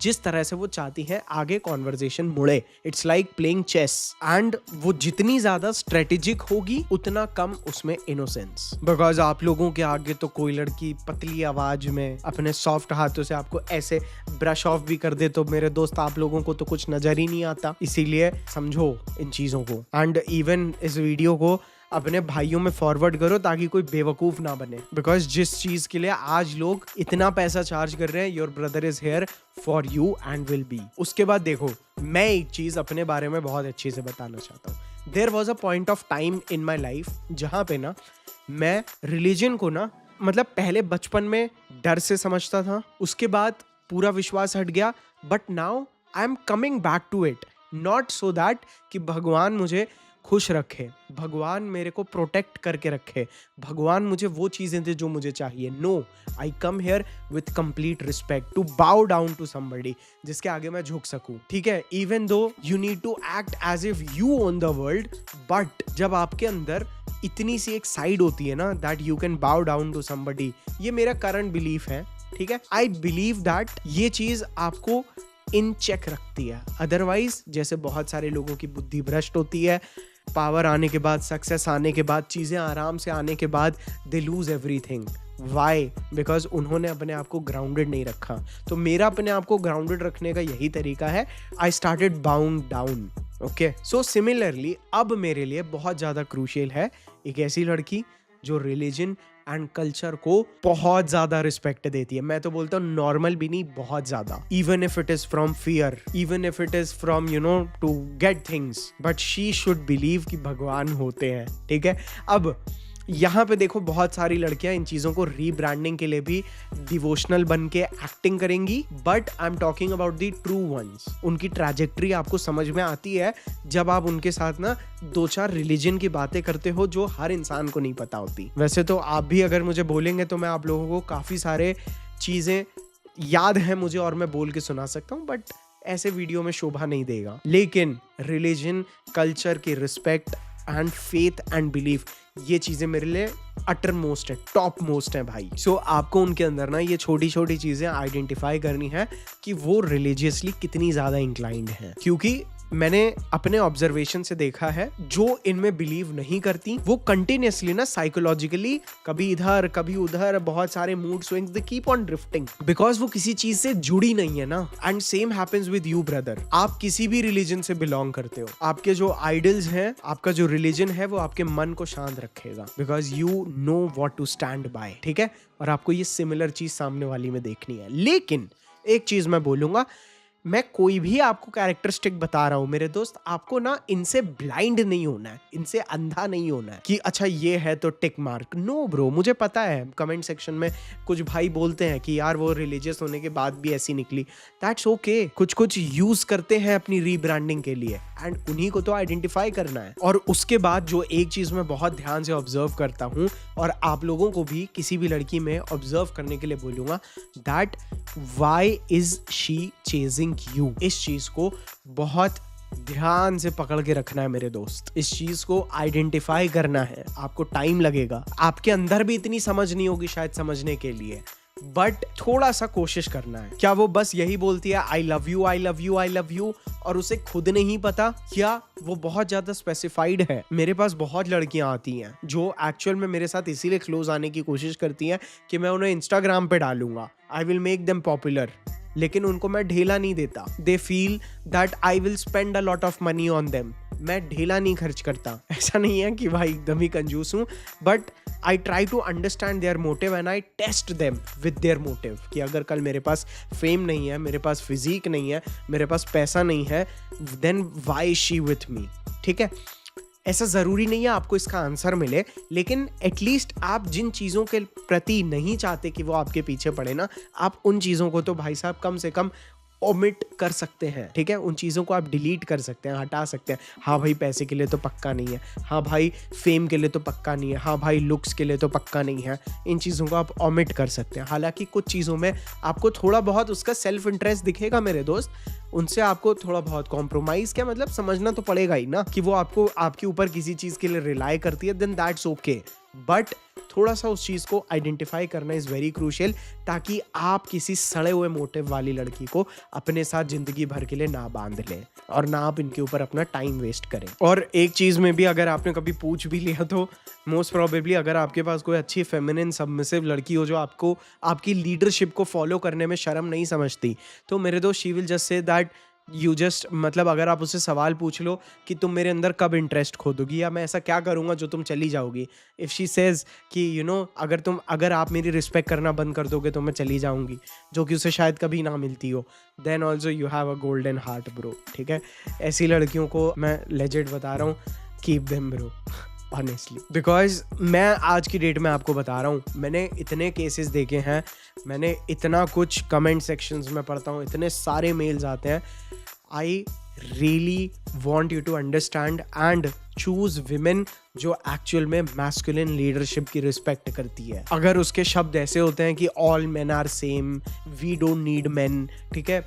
जिस तरह से वो चाहती हैं आगे कॉन्वर्जेशन मुड़े। It's like playing chess, and वो जितनी ज्यादा स्ट्रेटेजिक होगी उतना कम उसमें इनोसेंस। बिकॉज आप लोगों के आगे तो कोई लड़की पतली आवाज में अपने सॉफ्ट हाथों से आपको ऐसे ब्रश ऑफ भी कर दे तो मेरे दोस्त आप लोगों को तो कुछ नजर ही नहीं आता। इसीलिए समझो इन चीजों को, एंड इवन इस वीडियो को अपने भाइयों में फॉरवर्ड करो ताकि कोई बेवकूफ ना बने। बिकॉज जिस चीज के लिए आज लोग इतना पैसा चार्ज कर रहे हैं, your brother is here for you and will be. उसके बाद देखो, मैं एक चीज अपने बारे में बहुत अच्छे से बताना चाहता हूँ। There was a point of time in my life जहाँ पे ना मैं रिलीजन को ना, मतलब पहले बचपन में डर से समझता था, उसके बाद पूरा विश्वास हट गया, but now I am coming back to it, not so that कि भगवान मुझे खुश रखे, भगवान मेरे को प्रोटेक्ट करके रखे, भगवान मुझे वो चीजें दे जो मुझे चाहिए। No, I come here with complete respect to bow down to somebody जिसके आगे मैं झुक सकूं, ठीक है। Even though you need to act as if you own the world, but जब आपके अंदर इतनी सी एक साइड होती है ना that you can bow down to somebody. ये मेरा करंट बिलीफ है, ठीक है। आई बिलीव दैट ये चीज आपको इन चेक रखती है। अदरवाइज जैसे बहुत सारे लोगों की बुद्धि भ्रष्ट होती है, पावर आने के बाद, सक्सेस आने के बाद, चीजें आराम से आने के बाद they lose everything. Why? Because उन्होंने अपने आप को ग्राउंडेड नहीं रखा। तो मेरा अपने आप को ग्राउंडेड रखने का यही तरीका है, I started bound down. Okay, so similarly अब मेरे लिए बहुत ज्यादा क्रूशियल है एक ऐसी लड़की जो रिलीजन एंड कल्चर को बहुत ज्यादा रिस्पेक्ट देती है। मैं तो बोलता हूँ नॉर्मल भी नहीं, बहुत ज्यादा। Even if it is from fear, even if it is from to get things, but she should believe कि भगवान होते हैं, ठीक है। अब यहाँ पे देखो बहुत सारी लड़कियां इन चीजों को रीब्रांडिंग के लिए भी डिवोशनल बन के एक्टिंग करेंगी, but I am talking about the true ones. उनकी ट्रैजेक्टरी आपको समझ में आती है जब आप उनके साथ ना 2-4 रिलीजन की बातें करते हो जो हर इंसान को नहीं पता होती। वैसे तो आप भी अगर मुझे बोलेंगे तो मैं आप लोगों को काफी सारे चीजें याद है मुझे और मैं बोल के सुना सकता हूँ, बट ऐसे वीडियो में शोभा नहीं देगा। लेकिन रिलीजन, कल्चर की respect and faith and belief, ये चीजें मेरे लिए अटर मोस्ट है, टॉप मोस्ट है भाई। सो आपको उनके अंदर ना ये छोटी छोटी चीजें आइडेंटिफाई करनी है कि वो रिलीजियसली कितनी ज्यादा इंक्लाइंड है। क्योंकि मैंने अपने ऑब्जर्वेशन से देखा है जो इनमें बिलीव नहीं करती वो कंटिन्यूअसली ना साइकोलॉजिकली कभी इधर कभी उधर, बहुत सारे mood swings, they keep on drifting because वो किसी चीज से जुड़ी नहीं है ना। And same happens with you brother. आप किसी भी रिलीजन से बिलोंग करते हो, आपके जो आइडल्स हैं, आपका जो रिलीजन है वो आपके मन को शांत रखेगा because you know what to stand by, ठीक है। और आपको ये सिमिलर चीज सामने वाली में देखनी है। लेकिन एक चीज मैं बोलूंगा, मैं कोई भी आपको कैरेक्टरिस्टिक बता रहा हूं मेरे दोस्त, आपको ना इनसे ब्लाइंड नहीं होना है, इनसे अंधा नहीं होना है कि अच्छा ये है तो टिक मार्क। नो ब्रो, मुझे पता है कमेंट सेक्शन में कुछ भाई बोलते हैं कि यार वो रिलीजियस होने के बाद भी ऐसी निकली। दैट्स ओके, कुछ यूज करते हैं अपनी रीब्रांडिंग के लिए एंड उन्हीं को तो आइडेंटिफाई करना है। और उसके बाद जो एक चीज मैं बहुत ध्यान से ऑब्जर्व करता हूं और आप लोगों को भी किसी भी लड़की में ऑब्जर्व करने के लिए बोलूंगा, that why is she chasing you. इस चीज को बहुत ध्यान से पकड़ के रखना है मेरे दोस्त। इस चीज को आइडेंटिफाई करना है, आपको टाइम लगेगा, आपके अंदर भी इतनी समझ नहीं होगी शायद समझने के लिए, बट थोड़ा सा कोशिश करना है। क्या वो बस यही बोलती है आई love you I love you I love you और उसे खुद नहीं पता, क्या वो बहुत ज्यादा स्पेसिफाइड है? मेरे पास बहुत लड़कियां आती हैं जो एक्चुअल में मेरे साथ इसीलिए क्लोज आने की कोशिश करती हैं कि मैं उन्हें इंस्टाग्राम पे डालूंगा, I will make them popular, लेकिन उनको मैं ढेला नहीं देता। They feel that I will spend a lot of money on them. मैं ढेला नहीं खर्च करता। ऐसा नहीं है कि भाई एकदम ही कंजूस हूं, but I try to understand their motive and I test them with their motive कि अगर कल मेरे पास फेम नहीं है, मेरे पास फिजिक नहीं है, मेरे पास पैसा नहीं है, then why is she with me, ठीक है। ऐसा ज़रूरी नहीं है आपको इसका आंसर मिले, लेकिन एटलीस्ट आप जिन चीज़ों के प्रति नहीं चाहते कि वो आपके पीछे पड़े ना, आप उन चीज़ों को तो भाई साहब कम से कम ओमिट कर सकते हैं, ठीक है। उन चीज़ों को आप डिलीट कर सकते हैं, हटा सकते हैं। हाँ भाई पैसे के लिए तो पक्का नहीं है, हाँ भाई फेम के लिए तो पक्का नहीं है, हाँ भाई लुक्स के लिए तो पक्का नहीं है। इन चीज़ों को आप ओमिट कर सकते हैं। हालांकि कुछ चीज़ों में आपको थोड़ा बहुत उसका सेल्फ इंटरेस्ट दिखेगा मेरे दोस्त, उनसे आपको थोड़ा बहुत कॉम्प्रोमाइज, क्या मतलब समझना तो पड़ेगा ही ना कि वो आपको आपके ऊपर किसी चीज़ के लिए रिलाई करती है, देन दैट्स ओके। बट थोड़ा सा उस चीज़ को आइडेंटिफाई करना इज़ वेरी क्रूशियल, ताकि आप किसी सड़े हुए मोटिव वाली लड़की को अपने साथ जिंदगी भर के लिए ना बांध लें और ना आप इनके ऊपर अपना टाइम वेस्ट करें। और एक चीज़ में भी अगर आपने कभी पूछ भी लिया तो मोस्ट प्रोबेबली अगर आपके पास कोई अच्छी फेमिनिन सबमिसिव लड़की हो जो आपको आपकी लीडरशिप को फॉलो करने में शर्म नहीं समझती, तो मेरे दोस्त she will just say that you just, मतलब अगर आप उससे सवाल पूछ लो कि तुम मेरे अंदर कब इंटरेस्ट खोदोगी या मैं ऐसा क्या करूंगा जो तुम चली जाओगी, इफ़ शी सेज कि अगर आप मेरी रिस्पेक्ट करना बंद कर दोगे तो मैं चली जाऊंगी, जो कि उसे शायद कभी ना मिलती हो, then also you have a golden heart bro, ठीक है। ऐसी लड़कियों को मैं लेजेंड बता रहा हूँ, keep them bro honestly, because मैं आज की डेट में आपको बता रहा हूँ, मैंने इतने केसेस देखे हैं, मैंने इतना कुछ कमेंट सेक्शंस में पढ़ता हूँ, इतने सारे मेल्स आते हैं। I really want you to understand and choose women जो एक्चुअल में मैस्कुलिन लीडरशिप की रिस्पेक्ट करती है। अगर उसके शब्द ऐसे होते हैं कि all men are same, we don't need men, ठीक है,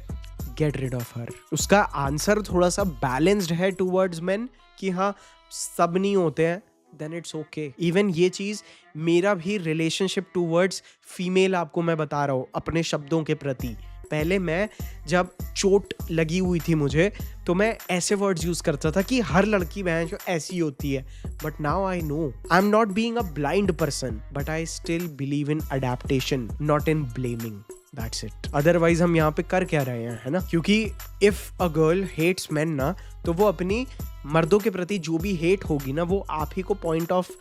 गेट रिड ऑफ हर। उसका आंसर थोड़ा सा बैलेंस्ड है टूवर्ड्स मेन कि हाँ सब नहीं होते हैं, देन इट्स ओके। इवन ये चीज मेरा भी रिलेशनशिप टूवर्ड्स फीमेल, आपको मैं बता रहा हूँ अपने शब्दों के प्रति, पहले मैं जब चोट लगी हुई थी मुझे, तो मैं ऐसे वर्ड्स यूज करता था कि हर लड़की बहन जो ऐसी होती है, but now I know I am not being a blind person, but I still believe in adaptation, not in blaming. That's it. Otherwise हम यहाँ पे कर क्या रहे हैं, है ना? क्योंकि if a girl hates man ना, तो वो अपनी मर्दों के प्रति जो भी हेट होगी ना, वो आप ही को पॉइंट ऑफ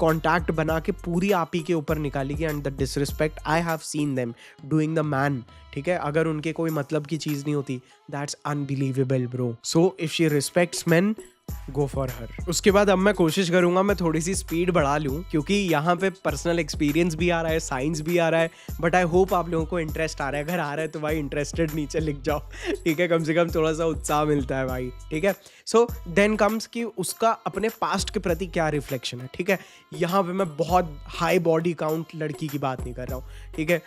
कॉन्टैक्ट बना के पूरी आप ही के ऊपर निकालेगी। And the disrespect I have seen them doing the man, ठीक है? अगर उनके कोई मतलब की चीज नहीं होती, that's unbelievable bro. So if she respects man, go for her. उसके बाद अब मैं कोशिश करूंगा मैं थोड़ी सी स्पीड बढ़ा लूं, क्योंकि यहाँ पे पर्सनल एक्सपीरियंस भी आ रहा है, साइंस भी आ रहा है, बट आई होप आप लोगों को इंटरेस्ट आ रहा है। अगर आ रहा है तो भाई इंटरेस्टेड नीचे लिख जाओ, ठीक है? कम से कम थोड़ा सा उत्साह मिलता है भाई, ठीक है? सो देन कम्स कि उसका अपने पास्ट के प्रति क्या रिफ्लेक्शन है, ठीक है? यहाँ पे मैं बहुत हाई बॉडी काउंट लड़की की बात नहीं कर रहा हूँ, ठीक है?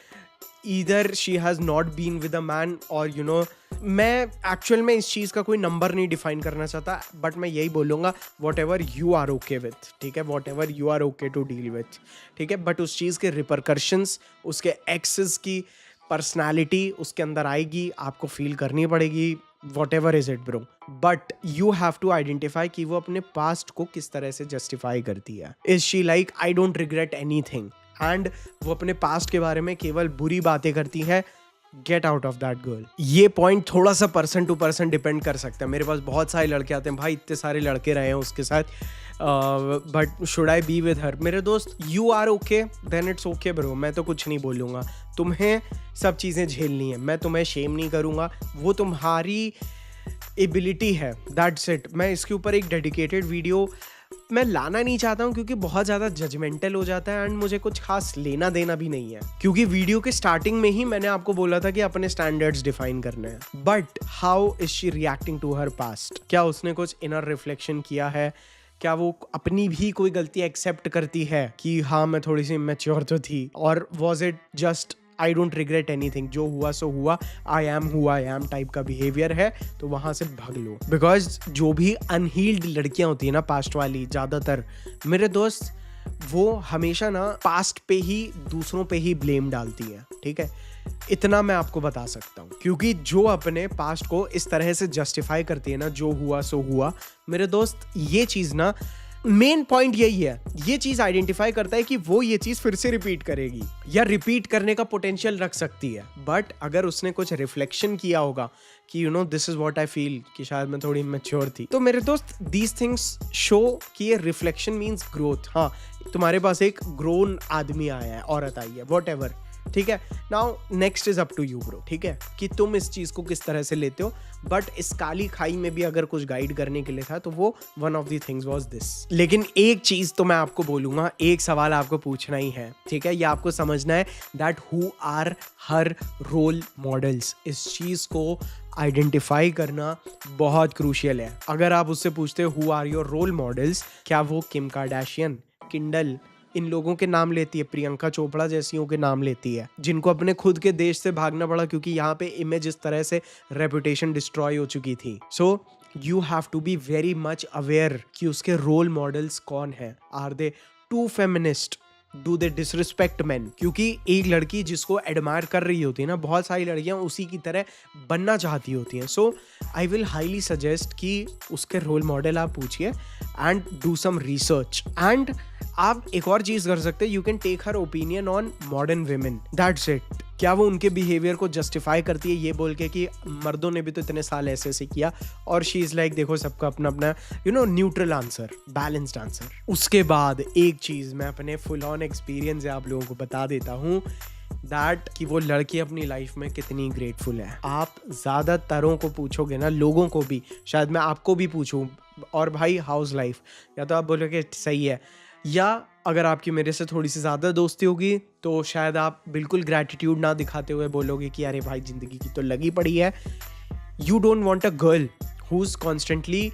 Either she has not been with a man, और यू नो, मैं एक्चुअल में इस चीज़ का कोई नंबर नहीं डिफाइन करना चाहता, बट मैं यही बोलूँगा whatever you are okay with, ठीक है? Whatever you are okay to deal with, ठीक है? बट उस चीज़ के रिपरकर्शंस, उसके एक्सेस की पर्सनैलिटी उसके अंदर आएगी, आपको फील करनी पड़ेगी, whatever is it bro. But you have to identify कि वो अपने पास्ट को किस तरह से जस्टिफाई करती है। Is she like I don't regret any thing, and वो अपने पास्ट के बारे में केवल बुरी बातें करती है, get out of that girl. ये पॉइंट थोड़ा सा पर्सन टू पर्सन डिपेंड कर सकता है। मेरे पास बहुत सारे लड़के आते हैं, भाई इतने सारे लड़के रहे हैं उसके साथ, but should I be with her? मेरे दोस्त, you are okay then it's okay bro. मैं तो कुछ नहीं बोलूँगा, तुम्हें सब चीज़ें झेलनी है, मैं तुम्हें शेम नहीं करूँगा, वो तुम्हारी एबिलिटी है, दैट्स इट। मैं इसके ऊपर एक डेडिकेटेड वीडियो मैं लाना नहीं चाहता हूँ, क्योंकि बहुत ज़्यादा जजमेंटल हो जाता है, एंड मुझे कुछ खास लेना देना भी नहीं है, क्योंकि वीडियो के स्टार्टिंग में ही मैंने आपको बोला था कि अपने स्टैंडर्ड्स डिफाइन करने हैं। But how is she reacting to her past? क्या उसने कुछ इनर रिफ्लेक्शन किया है? क्या वो अपनी भी कोई गलती एक्सेप्ट करती है कि हाँ मैं थोड़ी सी इमेच्योर तो थी? और was it just I don't regret anything, जो हुआ सो हुआ, I am who I am type का बिहेवियर है, तो वहां से भाग लो। बिकॉज जो भी अनहील्ड लड़कियां होती है ना, पास्ट वाली ज्यादातर, मेरे दोस्त, वो हमेशा ना पास्ट पे ही, दूसरों पे ही ब्लेम डालती है, ठीक है? इतना मैं आपको बता सकता हूँ, क्योंकि जो अपने पास्ट को इस तरह से जस्टिफाई करती है ना, जो हुआ सो हुआ, मेरे दोस्त, ये चीज ना, मेन पॉइंट यही है, ये चीज आइडेंटिफाई करता है कि वो ये चीज फिर से रिपीट करेगी या रिपीट करने का पोटेंशियल रख सकती है। बट अगर उसने कुछ रिफ्लेक्शन किया होगा कि you know this is what I feel, कि शायद मैं थोड़ी मैच्योर थी, तो मेरे दोस्त, दीज थिंग्स शो कि ये रिफ्लेक्शन मीन्स ग्रोथ। हाँ, तुम्हारे पास एक ग्रोन आदमी आया है, औरत आई है, वॉट एवर, ठीक है? Now next is up to you bro, ठीक है? कि तुम इस चीज को किस तरह से लेते हो। बट इस काली खाई में भी अगर कुछ गाइड करने के लिए था, तो वो one of the things was this. लेकिन एक चीज तो मैं आपको बोलूंगा, एक सवाल आपको पूछना ही है, ठीक है? ये आपको समझना है that who are her role models. इस चीज को आइडेंटिफाई करना बहुत क्रूशियल है। अगर आप उससे पूछते हो who are your role models, क्या वो किम कार्दाशियन, किंडल, इन लोगों के नाम लेती है, प्रियंका चोपड़ा जैसियों के नाम लेती है, जिनको अपने खुद के देश से भागना पड़ा क्योंकि यहाँ पे इमेज इस तरह से, रेपुटेशन डिस्ट्रॉय हो चुकी थी। So you have to be very much aware कि उसके रोल मॉडल्स कौन है। Are they too feminist? Do they disrespect man? क्योंकि एक लड़की जिसको एडमायर कर रही होती है ना, बहुत सारी लड़कियां उसी की तरह बनना चाहती होती हैं। So I will highly suggest कि उसके रोल मॉडल आप पूछिए and do some research. And आप एक और चीज कर सकते हैं, you can take her opinion on modern women, that's it. क्या वो उनके बिहेवियर को जस्टिफाई करती है ये बोल के कि मर्दों ने भी तो इतने साल ऐसे ऐसे किया, और शी इज लाइक देखो सबका अपना अपना you know neutral answer, balanced answer. उसके बाद एक चीज मैं अपने फुल ऑन एक्सपीरियंस से आप लोगों को बता देता हूँ, दैट कि वो लड़की अपनी लाइफ में कितनी ग्रेटफुल है। आप ज़्यादातरों को पूछोगे ना, लोगों को भी, शायद मैं आपको भी पूछूं, और भाई हाउस लाइफ, या तो आप बोलोगे सही है, या अगर आपकी मेरे से थोड़ी सी ज़्यादा दोस्ती होगी तो शायद आप बिल्कुल ग्रैटिट्यूड ना दिखाते हुए बोलोगे कि अरे भाई ज़िंदगी की तो लगी पड़ी है। You don't want a girl who is constantly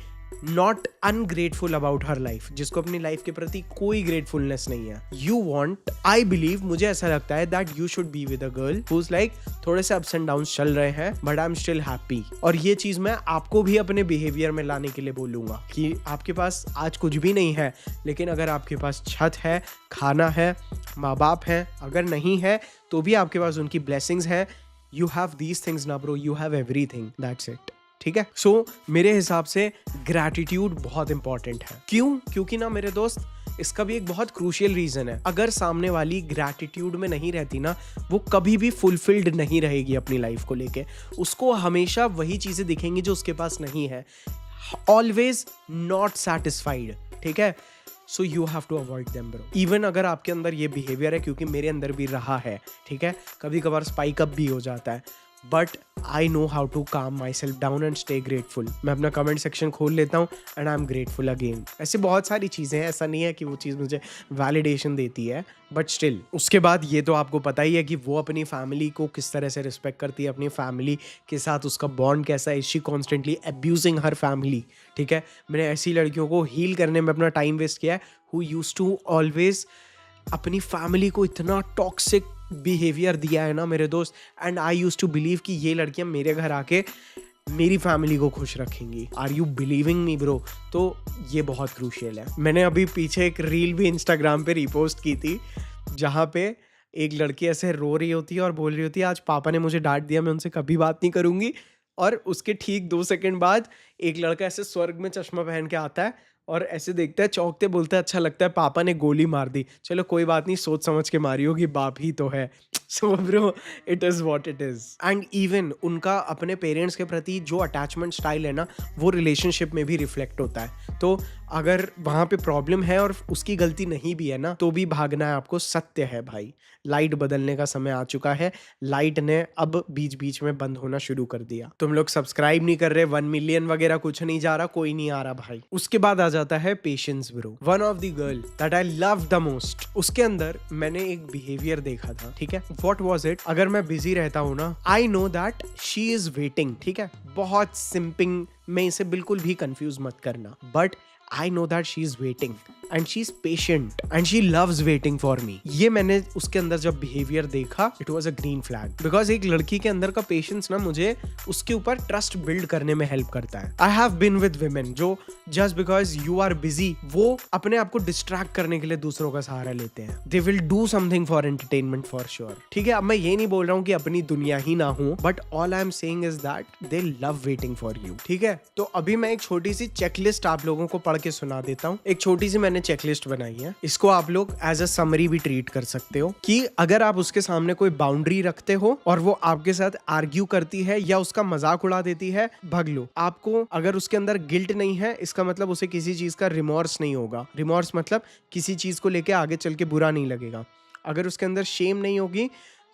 not ungrateful about her life, जिसको अपनी लाइफ के प्रति कोई ग्रेटफुलनेस नहीं है. यू वॉन्ट, आई बिलीव, मुझे ऐसा लगता है that you should be with a girl who is like थोड़े से अप्स एंड डाउन्स चल रहे हैं but I am still happy. और ये चीज मैं आपको भी अपने बिहेवियर में लाने के लिए बोलूंगा कि आपके पास आज कुछ भी नहीं है, लेकिन अगर आपके पास छत है, खाना है, माँ बाप है, अगर नहीं है तो भी आपके पास उनकी ब्लेसिंग्स है. यू हैव दीज थिंग्स ना bro, you have everything, that's it. ठीक है. सो मेरे हिसाब से ग्रैटिट्यूड बहुत इंपॉर्टेंट है. क्यों? क्योंकि ना मेरे दोस्त, इसका भी एक बहुत क्रूशियल रीजन है. अगर सामने वाली ग्रैटिट्यूड में नहीं रहती ना, वो कभी भी फुलफिल्ड नहीं रहेगी अपनी लाइफ को लेके. उसको हमेशा वही चीजें दिखेंगी जो उसके पास नहीं है. Always not satisfied. ठीक है. So you have to avoid them bro. Even अगर आपके अंदर ये बिहेवियर है, क्योंकि मेरे अंदर भी रहा है. ठीक है. कभी कभार स्पाइक अप भी हो जाता है, but I know how to calm myself down and stay grateful. मैं अपना कमेंट सेक्शन खोल लेता हूँ and I am grateful again. ऐसे बहुत सारी चीज़ें हैं, ऐसा नहीं है कि वो चीज़ मुझे वैलिडेशन देती है, बट स्टिल. उसके बाद ये तो आपको पता ही है कि वो अपनी फैमिली को किस तरह से रिस्पेक्ट करती है, अपनी फैमिली के साथ उसका बॉन्ड कैसा है. She constantly abusing her family. ठीक है. मैंने ऐसी लड़कियों को हील करने में अपना टाइम वेस्ट किया है हु यूज्ड टू ऑलवेज अपनी फैमिली को इतना टॉक्सिक बिहेवियर दिया है ना मेरे दोस्त. And I used to believe कि ये लड़कियां मेरे घर आके मेरी फैमिली को खुश रखेंगी. Are you believing me bro? तो ये बहुत क्रूशियल है. मैंने अभी पीछे एक रील भी इंस्टाग्राम पे रिपोस्ट की थी, जहाँ पे एक लड़की ऐसे रो रही होती है और बोल रही होती है आज पापा ने मुझे डांट दिया, मैं उनसे कभी बात नहीं करूंगी. और उसके ठीक 2 सेकंड बाद एक लड़का ऐसे स्वर्ग में चश्मा पहन के आता है और ऐसे देखता है, चौंकते, बोलता है अच्छा लगता है पापा ने गोली मार दी. चलो कोई बात नहीं, सोच समझ के मारी होगी, बाप ही तो है. So bro, it is what it is. And even उनका अपने पेरेंट्स के प्रति जो अटैचमेंट स्टाइल है ना, वो रिलेशनशिप में भी रिफ्लेक्ट होता है. तो अगर वहाँ पे प्रॉब्लम है और उसकी गलती नहीं भी है ना, तो भी भागना है आपको. सत्य है भाई, लाइट बदलने का समय आ चुका है. लाइट ने अब बीच बीच में बंद होना शुरू कर दिया. तुम लोग सब्सक्राइब नहीं कर रहे, 1 मिलियन वगैरह कुछ नहीं जा रहा, कोई नहीं आ रहा भाई. उसके बाद आ जाता है patience bro. One of the girl that I love the most, उसके अंदर मैंने एक बिहेवियर देखा था. ठीक है. What was it? अगर मैं बिजी रहता हूँ ना, I know that she is waiting. ठीक है. बहुत सिंपिंग में इसे बिल्कुल भी कंफ्यूज मत करना, but I know that she is waiting and she is patient and she loves waiting for me. ये मैंने उसके अंदर जब बिहेवियर देखा, it was a green flag. Because एक लड़की के अंदर का पेशेंस ना मुझे उसके ऊपर ट्रस्ट बिल्ड करने में हेल्प करता है. I have been with women जो just because you are busy, वो अपने आप को डिस्ट्रैक्ट करने के लिए दूसरों का सहारा लेते हैं. They will do something for entertainment for sure. ठीक है. अब मैं ये नहीं बोल रहा हूँ कि अपनी दुनिया ही ना हो, but all I am saying is that they love waiting for you. ठीक है. तो अभी मैं एक छोटी सी चेकलिस्ट आप लोगों को के सुना देता हूँ. एक छोटी सी मैंने चेकलिस्ट बनाई है. इसको आप लोग एज अ समरी भी ट्रीट कर सकते हो कि अगर आप उसके सामने कोई बाउंड्री रखते हो और वो आपके साथ आर्ग्यू करती है या उसका मजाक उड़ा देती है, भाग लो. आपको अगर उसके अंदर गिल्ट नहीं है, इसका मतलब उसे किसी चीज का रिमोर्स नहीं होगा. रिमोर्स मतलब किसी चीज को लेके आगे चल के बुरा नहीं लगेगा. अगर उसके अंदर शेम नहीं होगी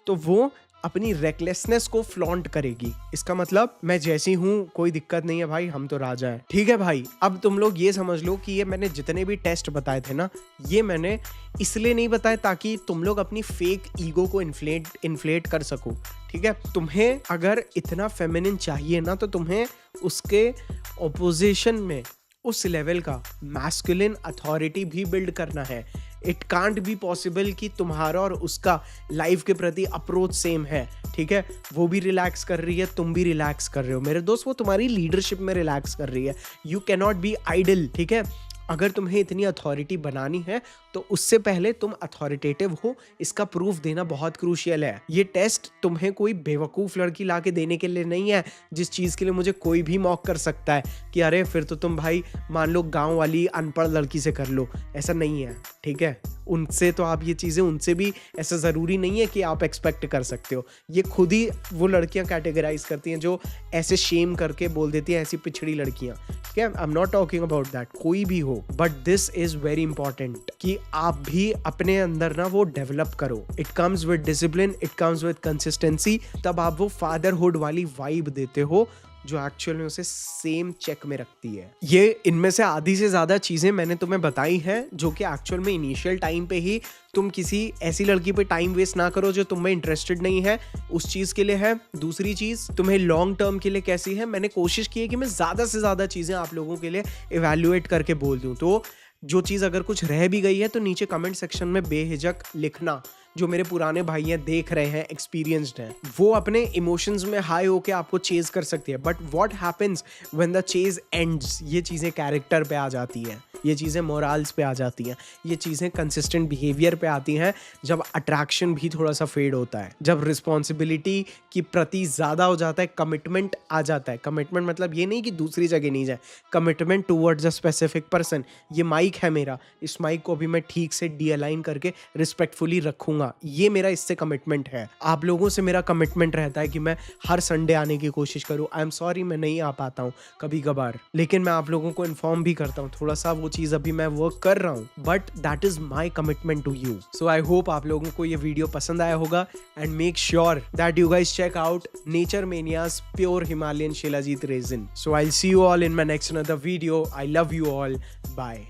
तो वो अपनी रेकलेसनेस को फ्लॉन्ट करेगी. इसका मतलब मैं जैसी हूँ, कोई दिक्कत नहीं है भाई, हम तो राजा हैं. ठीक है भाई. अब तुम लोग ये समझ लो कि ये मैंने जितने भी टेस्ट बताए थे ना, ये मैंने इसलिए नहीं बताए ताकि तुम लोग अपनी फेक ईगो को इन्फ्लेट कर सको. ठीक है. तुम्हें अगर इतना फेमिनिन चाहिए ना, तो तुम्हें उसके ऑपोजिशन में उस लेवल का मैस्कुलिन अथॉरिटी भी बिल्ड करना है. इट कांट बी पॉसिबल कि तुम्हारा और उसका लाइफ के प्रति अप्रोच सेम है. ठीक है. वो भी रिलैक्स कर रही है, तुम भी रिलैक्स कर रहे हो मेरे दोस्त. वो तुम्हारी लीडरशिप में रिलैक्स कर रही है. You can not be idol. ठीक है. अगर तुम्हें इतनी अथॉरिटी बनानी है तो उससे पहले तुम अथॉरिटेटिव हो, इसका प्रूफ देना बहुत क्रूशियल है. ये टेस्ट तुम्हें कोई बेवकूफ लड़की ला के देने के लिए नहीं है, जिस चीज के लिए मुझे कोई भी मॉक कर सकता है कि अरे फिर तो तुम भाई मान लो गांव वाली अनपढ़ लड़की से कर लो. ऐसा नहीं है. ठीक है. उनसे तो आप ये चीजें, उनसे भी ऐसा जरूरी नहीं है कि आप एक्सपेक्ट कर सकते हो. ये खुद ही वो लड़कियां कैटेगराइज करती हैं जो ऐसे शेम करके बोल देती हैं ऐसी पिछड़ी लड़कियां. ठीक है. I am not talking about that, कोई भी हो, but this is very important कि आप भी अपने अंदर ना वो डेवलप करो. It comes with discipline, it comes with consistency. तब आप वो फादरहुड वाली वाइब देते हो जो एक्चुअल में उसे सेम चेक में रखती है। ये इनमें से आधी से ज्यादा चीजें मैंने तुम्हें बताई हैं जो कि एक्चुअल में इनिशियल टाइम पे ही तुम किसी ऐसी लड़की पे टाइम वेस्ट ना करो जो तुम में इंटरेस्टेड नहीं है, उस चीज के लिए है। दूसरी चीज तुम्हें लॉन्ग टर्म के लिए कैसी है, मैंने कोशिश की है कि मैं ज्यादा से ज्यादा चीजें आप लोगों के लिए इवैल्यूएट करके बोल दूं। तो जो चीज अगर कुछ रह भी गई है तो नीचे कमेंट सेक्शन में बेहिचक लिखना। जो मेरे पुराने भाई हैं, देख रहे हैं, एक्सपीरियंस्ड हैं, वो अपने इमोशंस में हाई होके आपको चेज कर सकती है। But what happens when the chase ends, ये चीजें कैरेक्टर पे आ जाती हैं, ये चीजें मोरल्स पे आ जाती हैं, ये चीजें कंसिस्टेंट बिहेवियर पे आती हैं, जब अट्रैक्शन भी थोड़ा सा फेड होता है, जब रिस्पॉन्सिबिलिटी की प्रति ज्यादा हो जाता है, कमिटमेंट आ जाता है। कमिटमेंट मतलब ये नहीं कि दूसरी जगह नहीं जाए, commitment towards a specific person. ये माइक है मेरा, इस माइक को भी मैं ठीक से डी अलाइन करके रिस्पेक्टफुली रखूंगा, ये मेरा इससे कमिटमेंट है। आप लोगों से मेरा कमिटमेंट रहता है कि मैं हर संडे आने की कोशिश करूं। आई एम सॉरी मैं नहीं आ पाता हूं कभी कभार, लेकिन मैं आप लोगों को इन्फॉर्म भी करता हूं। थोड़ा सा वो चीज अभी मैं वर्क कर रहा हूं, but that is my commitment to you. So I hope आप लोगों को ये वीडियो पसंद आया होगा, and make sure that you guys check out nature mania's pure Himalayan shilajit resin. So I will see you all in my next another video. I love you all, bye.